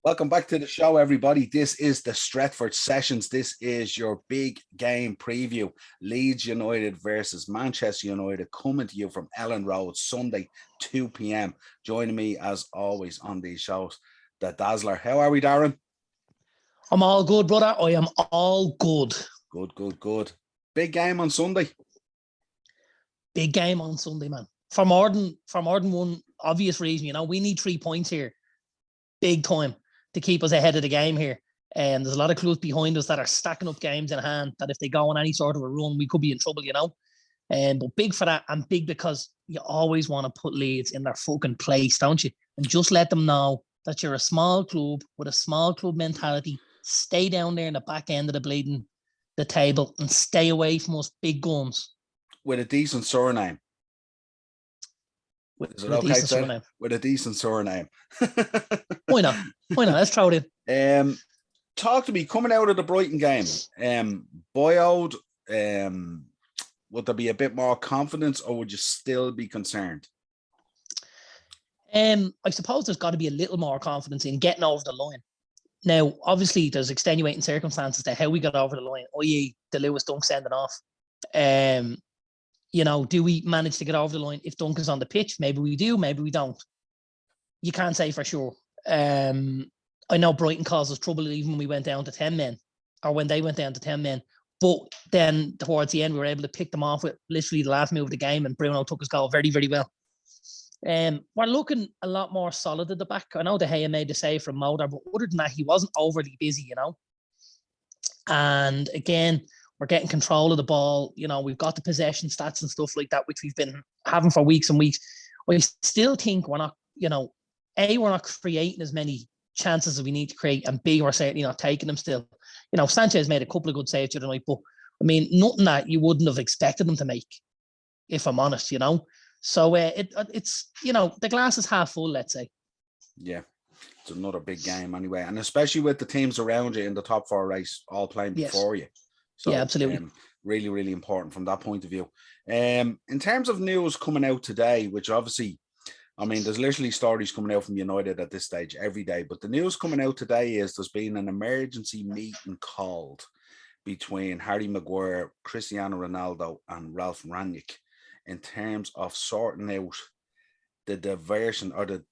Welcome back to the show, everybody. This is the Stretford Sessions. This is your big game preview. Leeds United versus Manchester United, coming to you from Ellen Road, Sunday, 2 p.m. Joining me, as always, on these shows, the Dazzler. How are we, Darren? I'm all good, brother. I am all good. Good. Big game on Sunday. Big game on Sunday, man. For more than one obvious reason, we need 3 points here. Big time. To keep us ahead of the game here. And there's a lot of clubs behind us that are stacking up games in hand that if they go on any sort of a run, we could be in trouble, But big for that, and big because you always want to put Leeds in their fucking place, don't you? And just let them know that you're a small club with a small club mentality. Stay down there in the back end of the table and stay away from us big guns. With a decent surname. Is it okay to with a decent surname? Why not? Let's throw it in. Talk to me, coming out of the Brighton game, Boyd, would there be a bit more confidence, or would you still be concerned? I suppose there's got to be a little more confidence in getting over the line. Now, obviously, there's extenuating circumstances to how we got over the line, i.e. the Lewis Dunk sending off. Do we manage to get over the line if Dunk is on the pitch? Maybe we do, maybe we don't. You can't say for sure. I know Brighton caused us trouble even when we went down to 10 men, or when they went down to 10 men. But then towards the end, we were able to pick them off with literally the last move of the game, and Bruno took his goal very, very well. We're looking a lot more solid at the back. I know De Gea made the save from Moder, but other than that, he wasn't overly busy, And again, we're getting control of the ball. We've got the possession stats and stuff like that, which we've been having for weeks and weeks. I still think we're not, A, we're not creating as many chances as we need to create, and B, we're certainly not taking them still. Sanchez made a couple of good saves tonight, but nothing that you wouldn't have expected them to make, if I'm honest, So it's, the glass is half full, let's say. Yeah. It's another big game anyway. And especially with the teams around you in the top 4 race all playing before you. So, yeah, absolutely. Really, really important from that point of view. In terms of news coming out today, which obviously, there's literally stories coming out from United at this stage every day. But the news coming out today is there's been an emergency meeting called between Harry Maguire, Cristiano Ronaldo, and Ralph Rangnick in terms of sorting out the diversion or the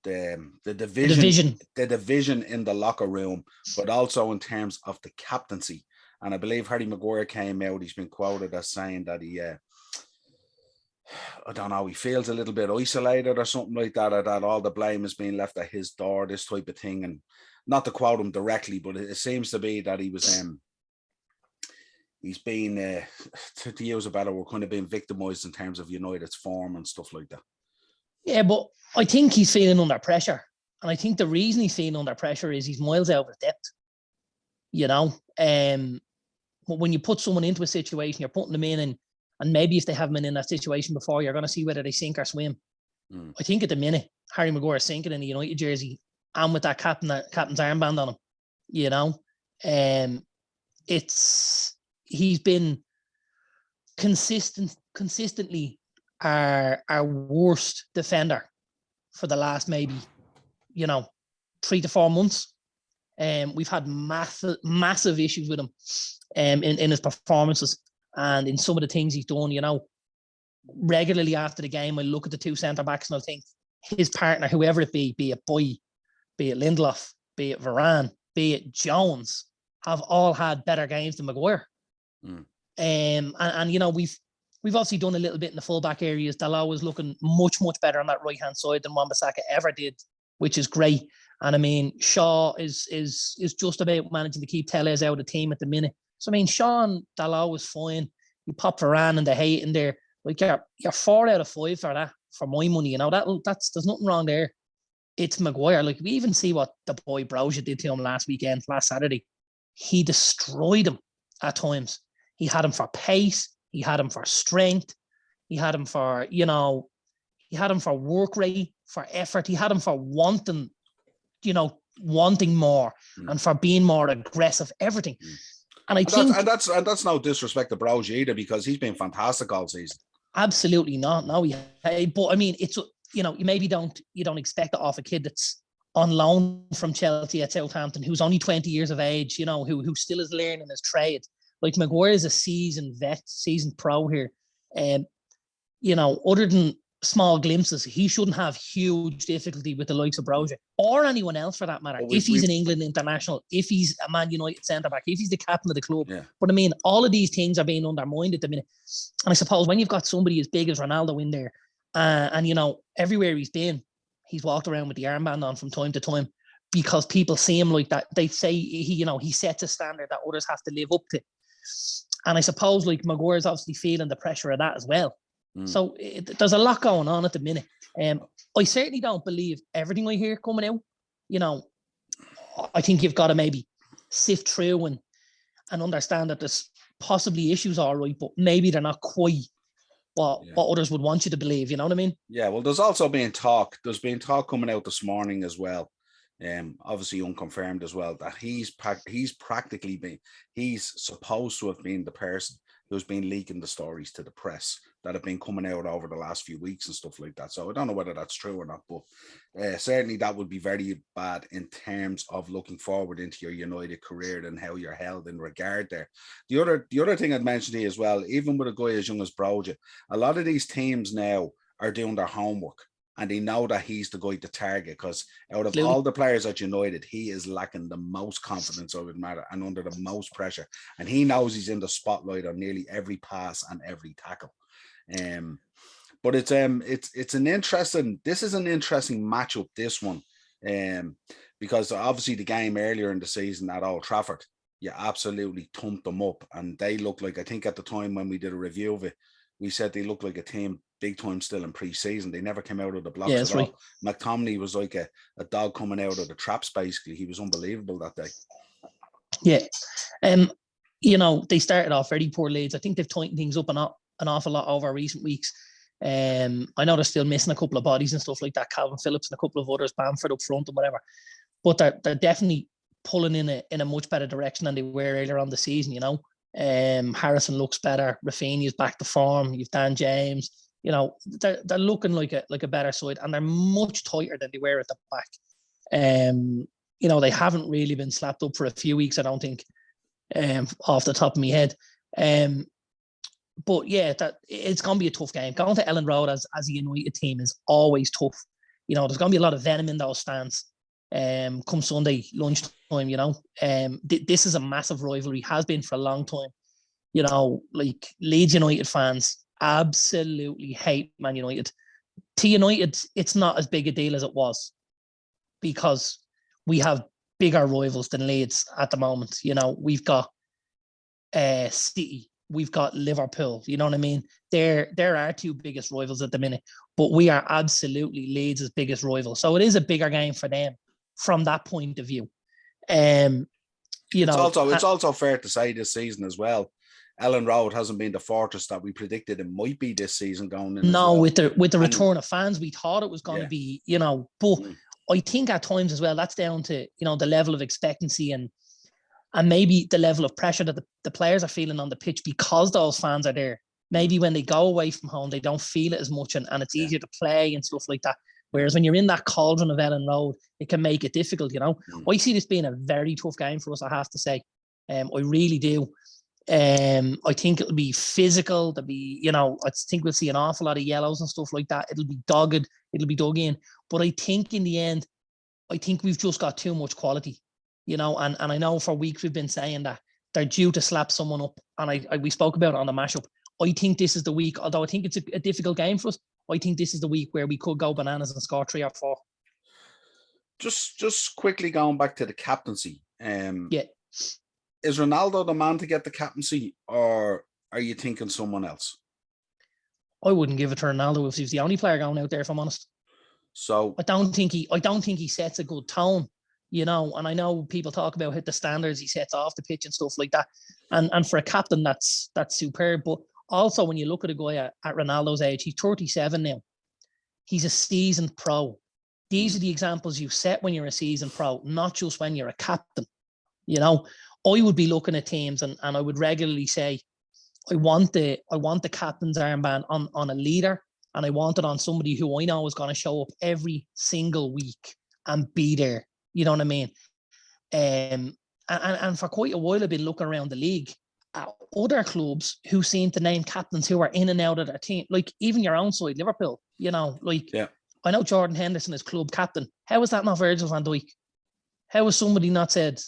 division in the locker room, but also in terms of the captaincy. And I believe Harry Maguire came out, he's been quoted as saying that he, he feels a little bit isolated or something like that, or that all the blame is being left at his door, this type of thing. And not to quote him directly, but it seems to be that he was, he's been, to use a better word, kind of being victimised in terms of United's form and stuff like that. Yeah, but I think he's feeling under pressure. And I think the reason he's feeling under pressure is he's miles out of depth. When you put someone into a situation, you're putting them in, and maybe if they haven't been in that situation before, you're going to see whether they sink or swim. I think at the minute, Harry Maguire is sinking in the United jersey and with that captain's armband on him. He's been consistently our worst defender for the last maybe 3 to 4 months. We've had massive issues with him in his performances and in some of the things he's done. Regularly after the game, I look at the 2 centre backs and I think his partner, whoever it be it Boy, be it Lindelof, be it Varane, be it Jones, have all had better games than Maguire. And we've obviously done a little bit in the fullback areas. Dalot was looking much better on that right hand side than Wan-Bissaka ever did, which is great. And Shaw is just about managing to keep Telles out of the team at the minute. So Shaw and Dalot was fine. You pop Varane and De Gea in there. Like you're 4 out of 5 for that, for my money. There's nothing wrong there. It's Maguire. Like we even see what the boy Brozier did to him last Saturday. He destroyed him at times. He had him for pace. He had him for strength. He had him for, work rate, for effort. He had him for wanting more and for being more aggressive, everything. And that's no disrespect to Brozier either, because he's been fantastic all season. Absolutely not. No, but it's you maybe don't expect it off a kid that's on loan from Chelsea at Southampton, who's only 20 years of age, you know, who still is learning his trade. Like Maguire is a seasoned vet, seasoned pro here. You know, other than small glimpses, he shouldn't have huge difficulty with the likes of Broja or anyone else for that matter. Well, if he's an England international, if he's a Man United centre-back, if he's the captain of the club. Yeah. But I mean, all of these things are being undermined at the minute. And I suppose when you've got somebody as big as Ronaldo in there, and, you know, everywhere he's been, he's walked around with the armband on from time to time because people see him like that. They say he sets a standard that others have to live up to. And I suppose like Maguire's obviously feeling the pressure of that as well. So there's a lot going on at the minute. I certainly don't believe everything I hear coming out. You know, I think you've got to maybe sift through and understand that there's possibly issues, all right, but maybe they're not quite what others would want you to believe. You know what I mean? Yeah. Well, there's also been talk. There's been talk coming out this morning as well. Obviously unconfirmed as well, that he's supposed to have been the person who's been leaking the stories to the press that have been coming out over the last few weeks and stuff like that. So I don't know whether that's true or not, but certainly that would be very bad in terms of looking forward into your United career and how you're held in regard there. The other thing I'd mention here as well, even with a guy as young as Broja, a lot of these teams now are doing their homework. And they know that he's the guy to target, because out of all the players at United, he is lacking the most confidence, I would matter, and under the most pressure. And he knows he's in the spotlight on nearly every pass and every tackle. But this is an interesting matchup, this one. Because obviously the game earlier in the season at Old Trafford, you absolutely thumped them up. And they looked like, I think at the time when we did a review of it, we said they looked like a team big time still in pre-season. They never came out of the blocks at all. McTominay was like a dog coming out of the traps, basically. He was unbelievable that day. Yeah. You know, they started off very poor Leeds. I think they've tightened things up an awful lot over recent weeks. I know they're still missing a couple of bodies and stuff like that. Calvin Phillips and a couple of others, Bamford up front and whatever. But they're definitely pulling in a much better direction than they were earlier on the season, you know. Harrison looks better. Rafinha's back to form. You've Dan James. You know, they're looking like a better side, and they're much tighter than they were at the back. You know, they haven't really been slapped up for a few weeks, I don't think, off the top of my head. But yeah, that it's going to be a tough game. Going to Ellen Road as a United team is always tough. You know, there's going to be a lot of venom in those stands. Come Sunday lunchtime, you know, this is a massive rivalry, has been for a long time. You know, like Leeds United fans absolutely hate Man United. To United, it's not as big a deal as it was, because we have bigger rivals than Leeds at the moment. You know, we've got City, we've got Liverpool. You know what I mean? They're our two biggest rivals at the minute, but we are absolutely Leeds' biggest rival. So it is a bigger game for them from that point of view. You know, it's also fair to say this season as well, Ellen Road hasn't been the fortress that we predicted it might be this season going in. No, with the return of fans, we thought it was going to be, you know, but I think at times as well, that's down to, you know, the level of expectancy and maybe the level of pressure that the players are feeling on the pitch, because those fans are there. Maybe when they go away from home, they don't feel it as much, and it's easier to play and stuff like that. Whereas when you're in that cauldron of Ellen Road, it can make it difficult, you know. I see this being a very tough game for us, I have to say. I really do. I think it'll be physical. There'll be, you know, I think we'll see an awful lot of yellows and stuff like that. It'll be dogged. It'll be dug in. But I think in the end, I think we've just got too much quality, you know. And I know for weeks we've been saying that they're due to slap someone up. And we spoke about it on the mashup. I think this is the week, although I think it's a difficult game for us, I think this is the week where we could go bananas and score 3 or 4. Just quickly going back to the captaincy. Is Ronaldo the man to get the captaincy, or are you thinking someone else? I wouldn't give it to Ronaldo if he's the only player going out there, if I'm honest. So I don't think he sets a good tone, you know. And I know people talk about the standards he sets off the pitch and stuff like that. And for a captain, that's superb. But also, when you look at a guy at Ronaldo's age, he's 37 now. He's a seasoned pro. These are the examples you set when you're a seasoned pro, not just when you're a captain. You know, I would be looking at teams and I would regularly say, I want the captain's armband on a leader, and I want it on somebody who I know is going to show up every single week and be there. You know what I mean? And for quite a while, I've been looking around the league at other clubs who seem to name captains who are in and out of their team. Like even your own side, Liverpool, you know, like I know Jordan Henderson is club captain. How is that not Virgil van Dijk? How has somebody not said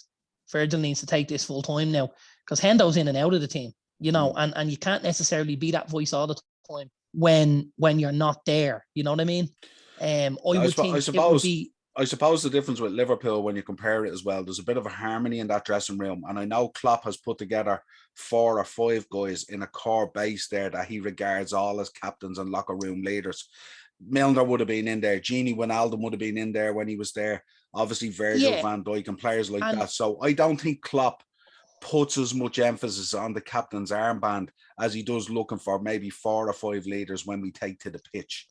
Virgil needs to take this full time now? Because Hendo's in and out of the team, you know, and you can't necessarily be that voice all the time when you're not there. You know what I mean? I suppose the difference with Liverpool, when you compare it as well, there's a bit of a harmony in that dressing room. And I know Klopp has put together 4 or 5 guys in a core base there that he regards all as captains and locker room leaders. Milner would have been in there. Gini Wijnaldum would have been in there when he was there. Obviously, Virgil van Dijk and players like that. So I don't think Klopp puts as much emphasis on the captain's armband as he does looking for maybe 4 or 5 leaders when we take to the pitch.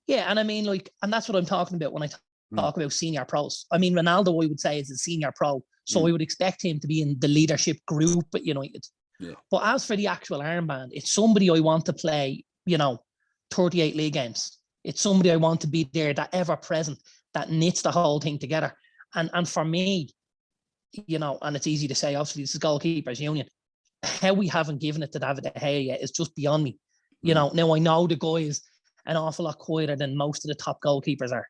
Yeah, and I mean, like, and that's what I'm talking about when I talk about senior pros. I mean, Ronaldo, I would say, is a senior pro, so I would expect him to be in the leadership group at United. Yeah. But as for the actual armband, it's somebody I want to play, 38 league games. It's somebody I want to be there, that ever present, that knits the whole thing together. And for me, and it's easy to say, obviously, this is goalkeepers union. How we haven't given it to David De Gea yet is just beyond me. Now I know the guy is an awful lot quieter than most of the top goalkeepers are.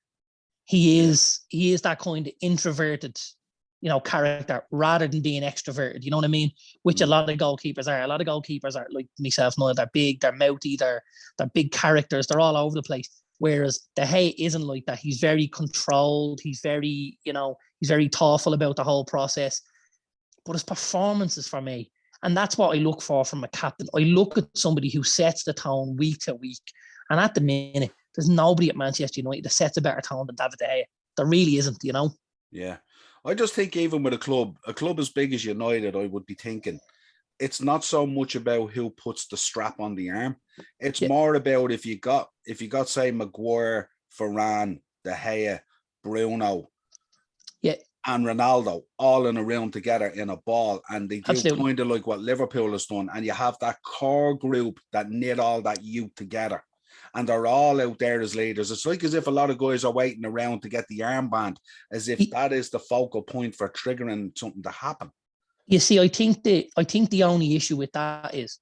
He is that kind of introverted, character rather than being extroverted. You know what I mean? Which a lot of goalkeepers are. A lot of goalkeepers are like myself, Niall. They're big, they're mouthy, they're big characters. They're all over the place. Whereas De Gea isn't like that. He's very controlled. He's very, he's very thoughtful about the whole process. But his performances for me, and that's what I look for from a captain. I look at somebody who sets the tone week to week. And at the minute, there's nobody at Manchester United that sets a better tone than David De Gea. There really isn't, Yeah. I just think even with a club as big as United, I would be thinking it's not so much about who puts the strap on the arm. It's more about if you got say Maguire, Varane, De Gea, Bruno, and Ronaldo all in a room together in a ball, and they do kind of like what Liverpool has done, and you have that core group that knit all that youth together. And they're all out there as leaders. It's like as if a lot of guys are waiting around to get the armband, as if that is the focal point for triggering something to happen. You see, I think the only issue with that is,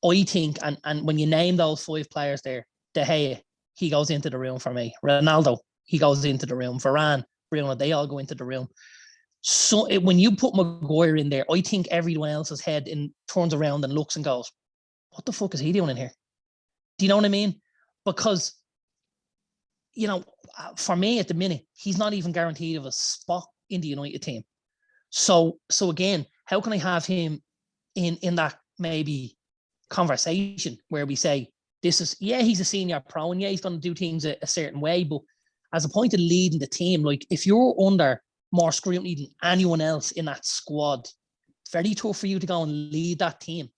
and when you name those 5 players there, De Gea, he goes into the room for me. Ronaldo, he goes into the room. Varane, Bruno, they all go into the room. So when you put Maguire in there, I think everyone else's head turns around and looks and goes, what the fuck is he doing in here? Do you know what I mean? Because, for me at the minute, he's not even guaranteed of a spot in the United team. So again, how can I have him in that maybe conversation where we say, he's a senior pro and he's going to do things a certain way, but as a point of leading the team, like if you're under more scrutiny than anyone else in that squad, it's very tough for you to go and lead that team.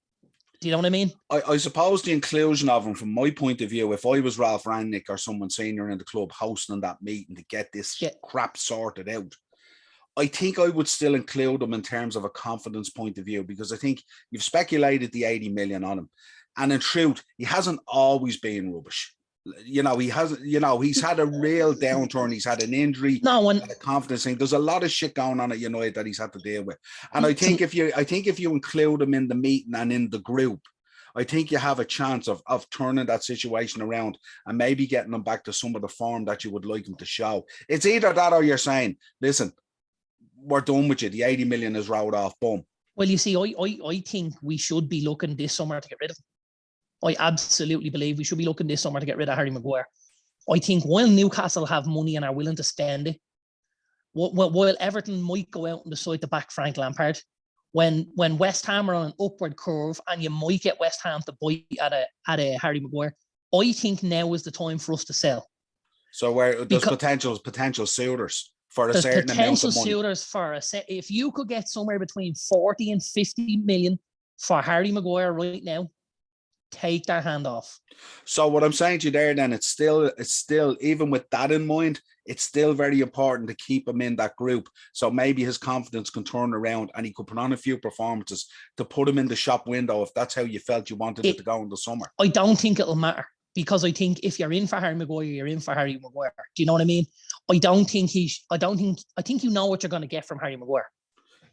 Do you know what I mean? I suppose the inclusion of him, from my point of view, if I was Ralph Rangnick or someone senior in the club hosting that meeting to get this crap sorted out, I think I would still include him in terms of a confidence point of view, because I think you've speculated the 80 million on him. And in truth, he hasn't always been rubbish. He hasn't, he's had a real downturn. He's had an injury, had a confidence thing. There's a lot of shit going on at United that he's had to deal with. And I think if you include him in the meeting and in the group, I think you have a chance of turning that situation around and maybe getting him back to some of the form that you would like him to show. It's either that or you're saying, listen, we're done with you. The 80 million is rolled off. Boom. Well, you see, I think we should be looking this summer to get rid of him. I absolutely believe we should be looking this summer to get rid of Harry Maguire. I think while Newcastle have money and are willing to spend it, while Everton might go out and decide to back Frank Lampard, when West Ham are on an upward curve and you might get West Ham to bite at a Harry Maguire, I think now is the time for us to sell. So where there's potential suitors for a certain amount of money. Suitors for if you could get somewhere between 40 and 50 million for Harry Maguire right now, take their hand off. So what I'm saying to you there, then, it's still even with that in mind, it's still very important to keep him in that group. So maybe his confidence can turn around and he could put on a few performances to put him in the shop window if that's how you felt you wanted it to go in the summer. I don't think it'll matter. because I think if you're in for Harry Maguire, you're in for Harry Maguire. Do you know what I mean? I think you know what you're going to get from Harry Maguire.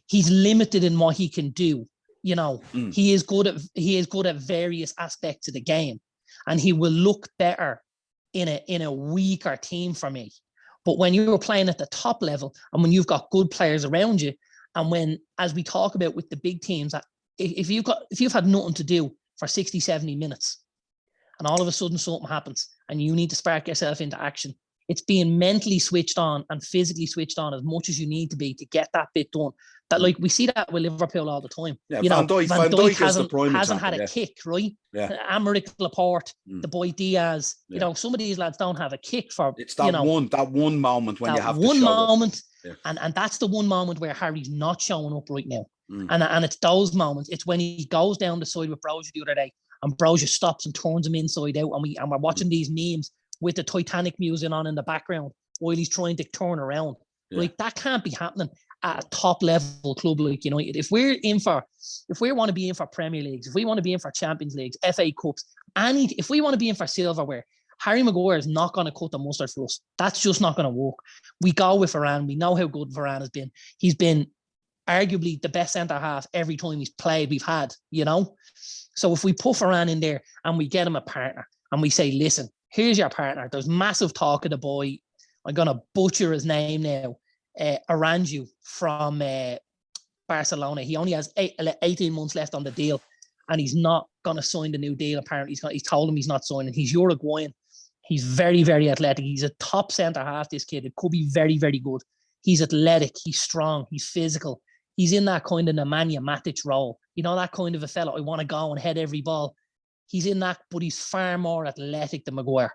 He's limited in what he can do. You know, he is good at various aspects of the game, and he will look better in a weaker team for me. But when you're playing at the top level, and when you've got good players around you, and when, as we talk about with the big teams, that if you've had nothing to do for 60, 70 minutes, and all of a sudden something happens and you need to spark yourself into action, it's being mentally switched on and physically switched on as much as you need to be to get that bit done. That, like, we see that with Liverpool all the time. Yeah, you Van know, Dijk hasn't had a kick, right? Yeah. Aymeric Laporte, the boy Diaz. Yeah. You know, some of these lads don't have a kick for. It's that one moment when you have one to show moment, up. Yeah. And that's the one moment where Harry's not showing up right now. And it's those moments. It's when he goes down the side with Brozier the other day, and Brozier stops and turns him inside out, and we're watching these memes with the Titanic music on in the background while he's trying to turn around. Yeah. Like, that can't be happening at a top level club like United. If we want to be in for Premier Leagues, if we want to be in for Champions Leagues, FA Cups, if we want to be in for silverware, Harry Maguire is not going to cut the mustard for us. That's just not going to work. We go with Varane. We know how good Varane has been. He's been arguably the best centre half every time he's played we've had, you know? So if we put Varane in there and we get him a partner and we say, listen, here's your partner. There's massive talk of the boy. I'm going to butcher his name now. Aranju from Barcelona. He only has 18 months left on the deal, and he's not going to sign the new deal. Apparently, he's told him he's not signing. He's Uruguayan. He's very, very athletic. He's a top centre half, this kid. It could be very, very good. He's athletic. He's strong. He's physical. He's in that kind of Nemanja Matic role. You know, that kind of a fella. I want to go and head every ball. He's in that, but he's far more athletic than Maguire.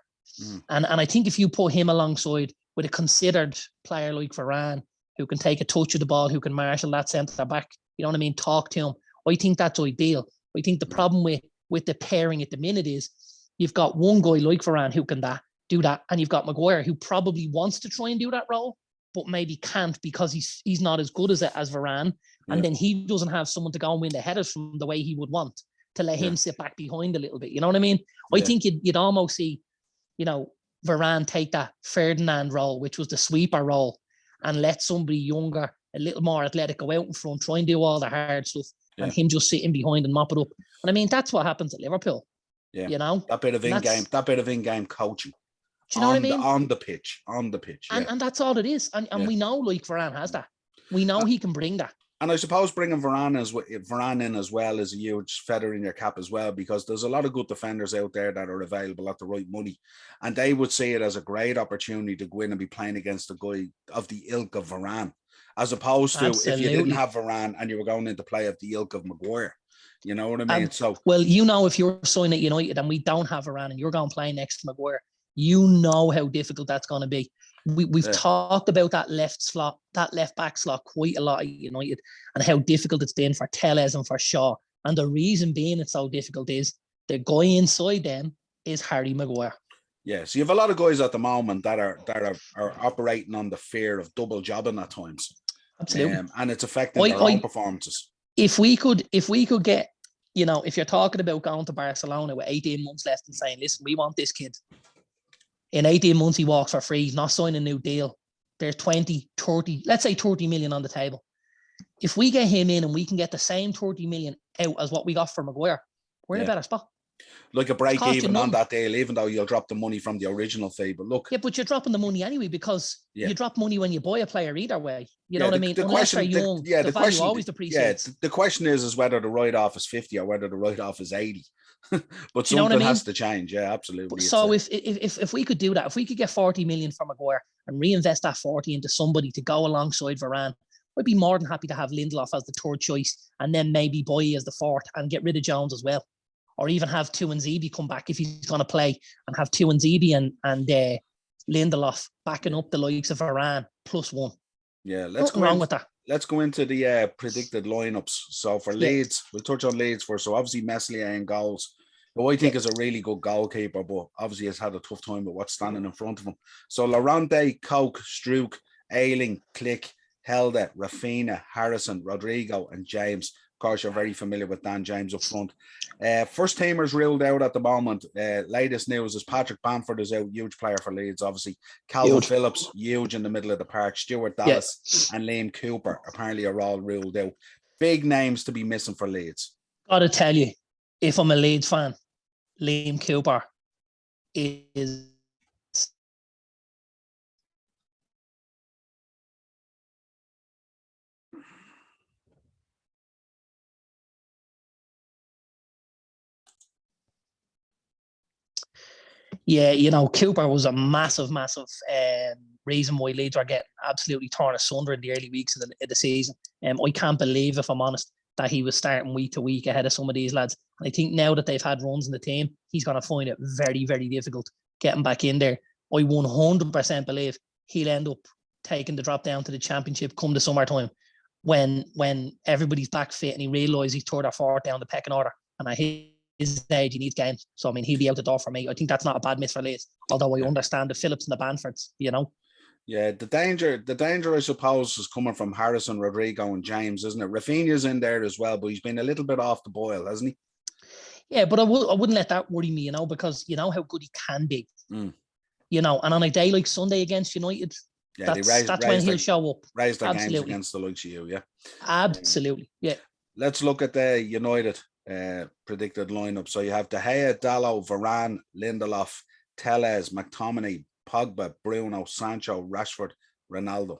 And I think if you put him alongside with a considered player like Varane, who can take a touch of the ball, who can marshal that centre back, you know what I mean, talk to him, I think that's ideal. I think the problem with the pairing at the minute is you've got one guy like Varane who can do that, and you've got Maguire who probably wants to try and do that role, but maybe can't because he's not as good as Varane, and then he doesn't have someone to go and win the headers from the way he would want, to let him sit back behind a little bit. You know what I mean? I think you'd almost see, you know, Varane take that Ferdinand role, which was the sweeper role, and let somebody younger, a little more athletic, go out in front, try and do all the hard stuff, and him just sitting behind and mop it up. And I mean, that's what happens at Liverpool. Yeah, you know, that bit of in-game coaching. Do you know what I mean? On the pitch. And that's all it is. And we know, like, Varane has that. We know he can bring that. And I suppose bringing Varane in as well is a huge feather in your cap as well, because there's a lot of good defenders out there that are available at the right money, and they would see it as a great opportunity to go in and be playing against a guy of the ilk of Varane, as opposed to if you didn't have Varane and you were going into play of the ilk of Maguire. You know what I mean? Well, you know, if you're signing at United and we don't have Varane and you're going to play next to Maguire, you know how difficult that's going to be. We've talked about that left back slot quite a lot at United, and how difficult it's been for Telles and for Shaw. And the reason being it's so difficult is the guy inside them is Harry Maguire. Yeah, so you have a lot of guys at the moment that are operating on the fear of double jobbing at times. Absolutely, and it's affecting their own performances. If we could get, you know, if you're talking about going to Barcelona with 18 months left and saying, listen, we want this kid. In 18 months, he walks for free. He's not signing a new deal. There's 20, 30, let's say 30 million on the table. If we get him in and we can get the same 30 million out as what we got for Maguire, we're in a better spot. Like a break even on that deal, even though you'll drop the money from the original fee. But look. Yeah, but you're dropping the money anyway, because you drop money when you buy a player either way. You know what I mean? Unless they're young, the value always depreciates. Yeah, the question is whether the write-off is 50 or whether the write-off is 80. But something has to change. Yeah, absolutely. So if we could do that, if we could get 40 million from Maguire and reinvest that 40 into somebody to go alongside Varane, I'd be more than happy to have Lindelof as the third choice, and then maybe Boye as the fourth, and get rid of Jones as well. Or even have Tuanzebe come back if he's going to play, and have Tuanzebe and Lindelof backing up the likes of Varane +1. Yeah, with that. Let's go into the predicted lineups. So for Leeds, we'll touch on Leeds first. So obviously Meslier in goals, who I think is a really good goalkeeper, but obviously has had a tough time with what's standing in front of him. So Llorente, Koch, Struijk, Ayling, Click, Helde, Rafinha, Harrison, Rodrigo, and James. course, you're very familiar with Dan James up front. First teamers ruled out at the moment. Latest news is Patrick Bamford is out, huge player for Leeds, obviously. Calvin Phillips, huge in the middle of the park. Stuart Dallas and Liam Cooper apparently are all ruled out. Big names to be missing for Leeds. Gotta tell you, if I'm a Leeds fan, Liam Cooper is Cooper was a massive reason why Leeds are getting absolutely torn asunder in the early weeks of the season. I can't believe, if I'm honest, that he was starting week to week ahead of some of these lads. And I think now that they've had runs in the team, he's going to find it very, very difficult getting back in there. I 100% believe he'll end up taking the drop down to the Championship come the summertime when everybody's back fit and he realises he's third or fourth down the pecking order. And at his age, he needs games. So, I mean, he'll be out the door for me. I think that's not a bad miss for Leeds, although I understand the Phillips and the Bamfords, Yeah, the danger, I suppose, is coming from Harrison, Rodrigo, and James, isn't it? Rafinha's in there as well, but he's been a little bit off the boil, hasn't he? Yeah, but I wouldn't let that worry me, because you know how good he can be. And on a day like Sunday against United, that's when he'll show up. Raise their games against the likes of you, yeah. Absolutely, yeah. Let's look at the United predicted lineup. So you have De Gea, Dalot, Varane, Lindelof, Telles, McTominay, Pogba, Bruno, Sancho, Rashford, Ronaldo.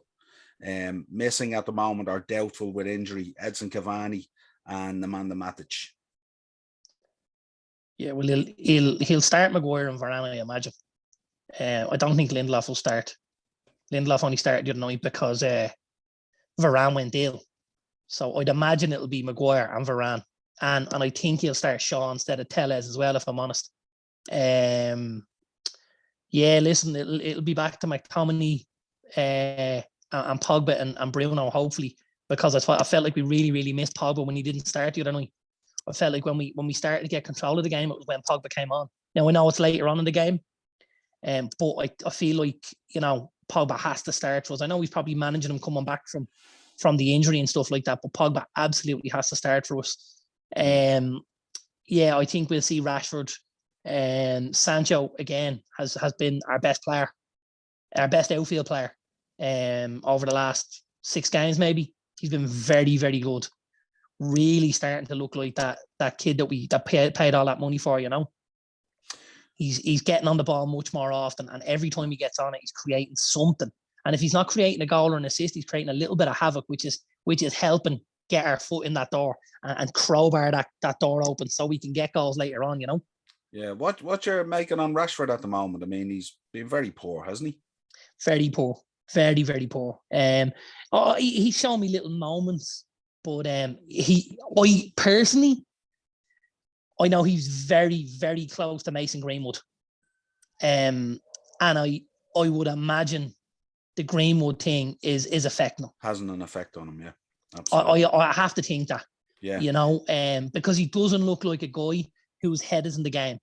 Missing at the moment or doubtful with injury, Edson Cavani and Nemanja Matic. Yeah, well, he'll start Maguire and Varane, I imagine. I don't think Lindelof will start. Lindelof only started the other night because Varane went ill. So I'd imagine it'll be Maguire and Varane. And I think he'll start Shaw instead of Telles as well, if I'm honest. Listen, it'll be back to McTominay and Pogba and Bruno, hopefully, because I felt like we really, really missed Pogba when he didn't start the other night. I felt like when we started to get control of the game, it was when Pogba came on. Now, I know it's later on in the game, but I feel like, Pogba has to start for us. I know he's probably managing him coming back from the injury and stuff like that, but Pogba absolutely has to start for us. I think we'll see Rashford. Sancho again has been our best player, our best outfield player over the last 6 games. Maybe he's been very, very good. Really starting to look like that kid that paid all that money for. He's getting on the ball much more often, and every time he gets on it, he's creating something. And if he's not creating a goal or an assist, he's creating a little bit of havoc, which is helping get our foot in that door and crowbar that door open so we can get goals later on, Yeah, what you're making on Rashford at the moment? I mean, he's been very poor, hasn't he? Very poor. Very, very poor. He's shown me little moments, but I know he's very, very close to Mason Greenwood. And I would imagine the Greenwood thing is affecting him. Hasn't an effect on him, yeah. Absolutely. I have to think that. Yeah. Because he doesn't look like a guy whose head is in the game.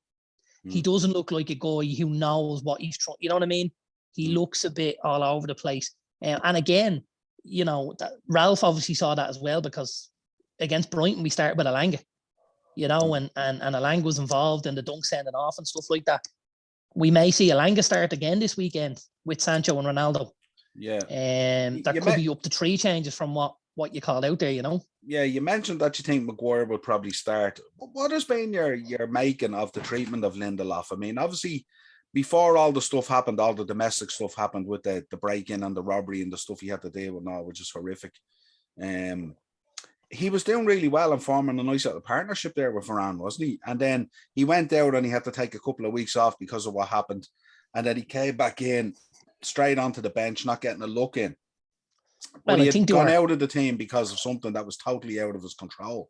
He doesn't look like a guy who knows what he's trying. You know what I mean? He looks a bit all over the place. And again, Ralph obviously saw that as well, because against Brighton we started with Elanga, and Elanga was involved in the dunk sending off and stuff like that. We may see Elanga start again this weekend with Sancho and Ronaldo. Yeah. That could be up to 3 changes from what you called out there, Yeah, you mentioned that you think Maguire will probably start. What has been your making of the treatment of Lindelof? I mean, obviously, before all the stuff happened, all the domestic stuff happened with the break-in and the robbery and the stuff he had to deal with now, which is horrific. He was doing really well and forming a nice little partnership there with Varane, wasn't he? And then he went out and he had to take a couple of weeks off because of what happened. And then he came back in straight onto the bench, not getting a look in. But he had gone out of the team because of something that was totally out of his control.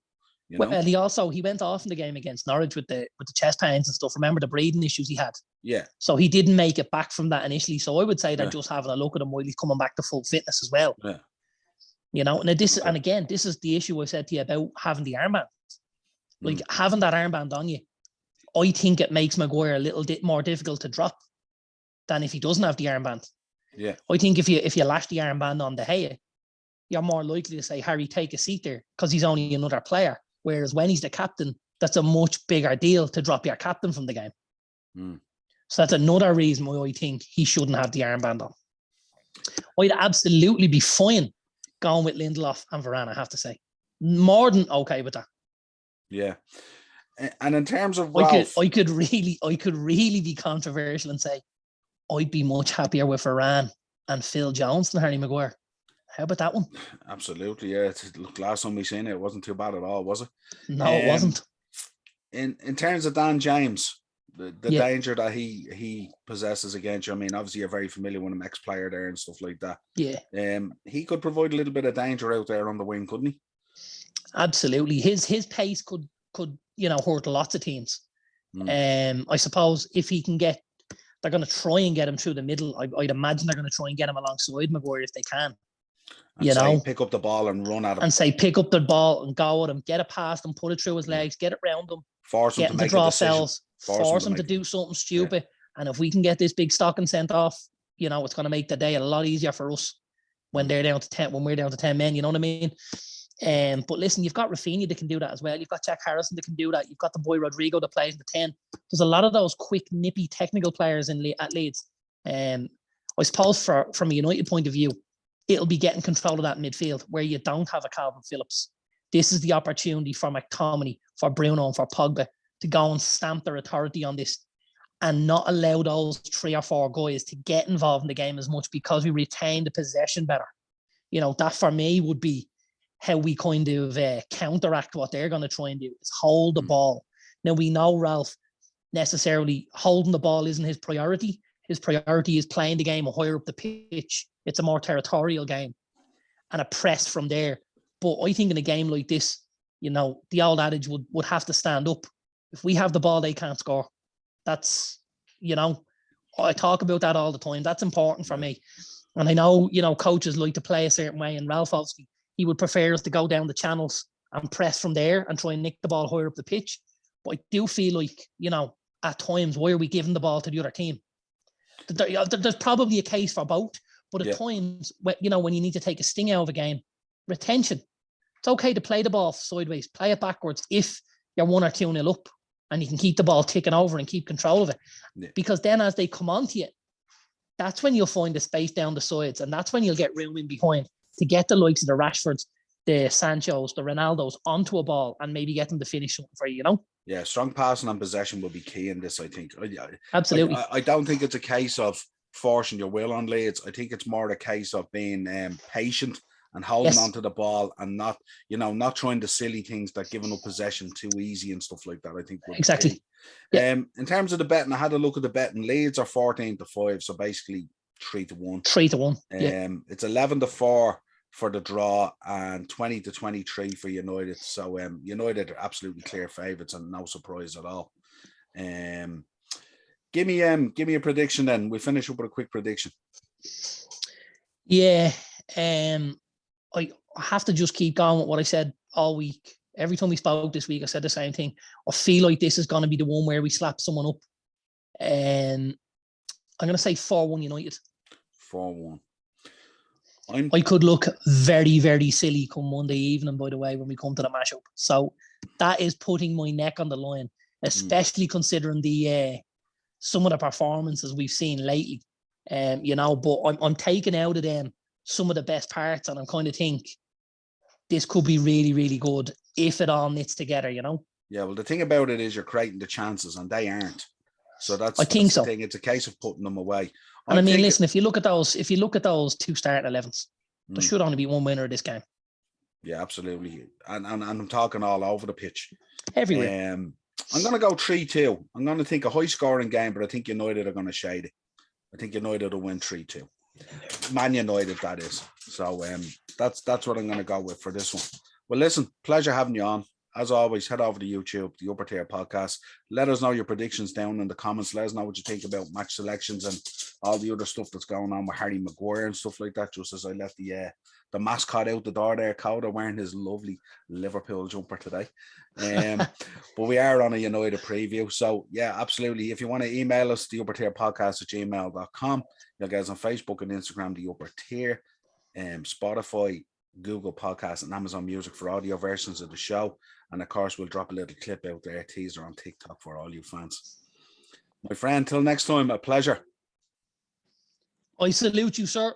Well, he went off in the game against Norwich with the chest pains and stuff. Remember the breathing issues he had? Yeah. So he didn't make it back from that initially. So I would say they're just having a look at him while he's coming back to full fitness as well. Yeah. And again, this is the issue I said to you about having the armband. Like having that armband on you, I think it makes Maguire a little bit more difficult to drop than if he doesn't have the armband. Yeah. I think if you lash the armband on De Gea, you're more likely to say, Harry, take a seat there, because he's only another player. Whereas when he's the captain, that's a much bigger deal to drop your captain from the game. So that's another reason why I think he shouldn't have the armband on. I'd absolutely be fine going with Lindelof and Varane, I have to say. More than okay with that. Yeah. And in terms of Ralph, I could really be controversial and say I'd be much happier with Varane and Phil Jones than Harry Maguire. How about that one? Absolutely, yeah. Look, last time we seen it wasn't too bad at all, was it? No, it wasn't. In terms of Dan James, the danger that he possesses against you, I mean, obviously you're very familiar with him, ex-player there and stuff like that. Yeah. He could provide a little bit of danger out there on the wing, couldn't he? Absolutely. His pace could hurt lots of teams. I suppose if he can get, they're going to try and get him through the middle. I'd imagine they're going to try and get him alongside Maguire if they can. And pick up the ball and run at him. And say, pick up the ball and go at him, get it past him, put it through his legs, get it round him. Force him to make a decision. Force him to do something stupid. Yeah. And if we can get this big stocking sent off, it's going to make the day a lot easier for us when they're down to 10, when we're down to 10 men, you know what I mean? But listen, you've got Rafinha that can do that as well. You've got Jack Harrison that can do that. You've got the boy Rodrigo that plays in the 10. There's a lot of those quick, nippy, technical players at Leeds. I suppose from a United point of view, it'll be getting control of that midfield where you don't have a Calvin Phillips. This is the opportunity for McTominay, for Bruno, and for Pogba to go and stamp their authority on this and not allow those 3 or 4 guys to get involved in the game as much, because we retain the possession better. That for me would be how we kind of counteract what they're going to try and do, is hold the ball. Now, we know Ralph necessarily holding the ball isn't his priority. His priority is playing the game higher up the pitch. It's a more territorial game and a press from there. But I think in a game like this, the old adage would have to stand up. If we have the ball, they can't score. That's, I talk about that all the time. That's important for me. And I know, coaches like to play a certain way, and Ralph, obviously, he would prefer us to go down the channels and press from there and try and nick the ball higher up the pitch. But I do feel like, at times, why are we giving the ball to the other team? There's probably a case for both, but at times, when you need to take a sting out of a game, retention. It's okay to play the ball sideways, play it backwards if you're 1 or 2-0 up and you can keep the ball ticking over and keep control of it. Yeah. Because then as they come onto you, that's when you'll find the space down the sides, and that's when you'll get room in behind to get the likes of the Rashfords, the Sanchos, the Ronaldos onto a ball and maybe get them to finish something for you, Yeah, strong passing and possession will be key in this, I think. Absolutely. I don't think it's a case of forcing your will on Leeds. I think it's more a case of being patient and holding onto the ball and not trying the silly things that giving up possession too easy and stuff like that. I think exactly. Yeah. In terms of the betting, I had a look at the betting. Leeds are 14-5, so basically 3-1. 3-1. Yeah. It's 11-4 for the draw and 20-23 for United. So United are absolutely clear favourites and no surprise at all. Give me a prediction then. We'll finish up with a quick prediction. Yeah. I have to just keep going with what I said all week. Every time we spoke this week, I said the same thing. I feel like this is going to be the one where we slap someone up. I'm going to say 4-1 United. 4-1. I could look very, very silly come Monday evening, by the way, when we come to the mashup. So that is putting my neck on the line, especially considering the some of the performances we've seen lately. But I'm taking out of them some of the best parts, and I'm kind of think this could be really, really good if it all knits together, Yeah, well, the thing about it is you're creating the chances and they aren't. So that's the thing. It's a case of putting them away. And listen, if you look at those 2 starting 11s, there should only be one winner of this game. Yeah, absolutely. And I'm talking all over the pitch. Everywhere. I'm going to go 3-2. I'm going to think a high scoring game, but I think United are going to shade it. I think United will win 3-2. Man United, that is. So that's what I'm going to go with for this one. Well, listen, pleasure having you on. As always, head over to YouTube, the Upper Tier Podcast. Let us know your predictions down in the comments. Let us know what you think about match selections and all the other stuff that's going on with Harry Maguire and stuff like that. Just as I left the mascot out the door there, Coda, wearing his lovely Liverpool jumper today. But we are on a United preview. So, yeah, absolutely. If you want to email us, the Upper Tier Podcast at gmail.com. You'll get us on Facebook and Instagram, the Upper Tier, Spotify, Google Podcasts, and Amazon Music for audio versions of the show. And of course, we'll drop a little clip out there, teaser on TikTok for all you fans. My friend, till next time, a pleasure. I salute you, sir.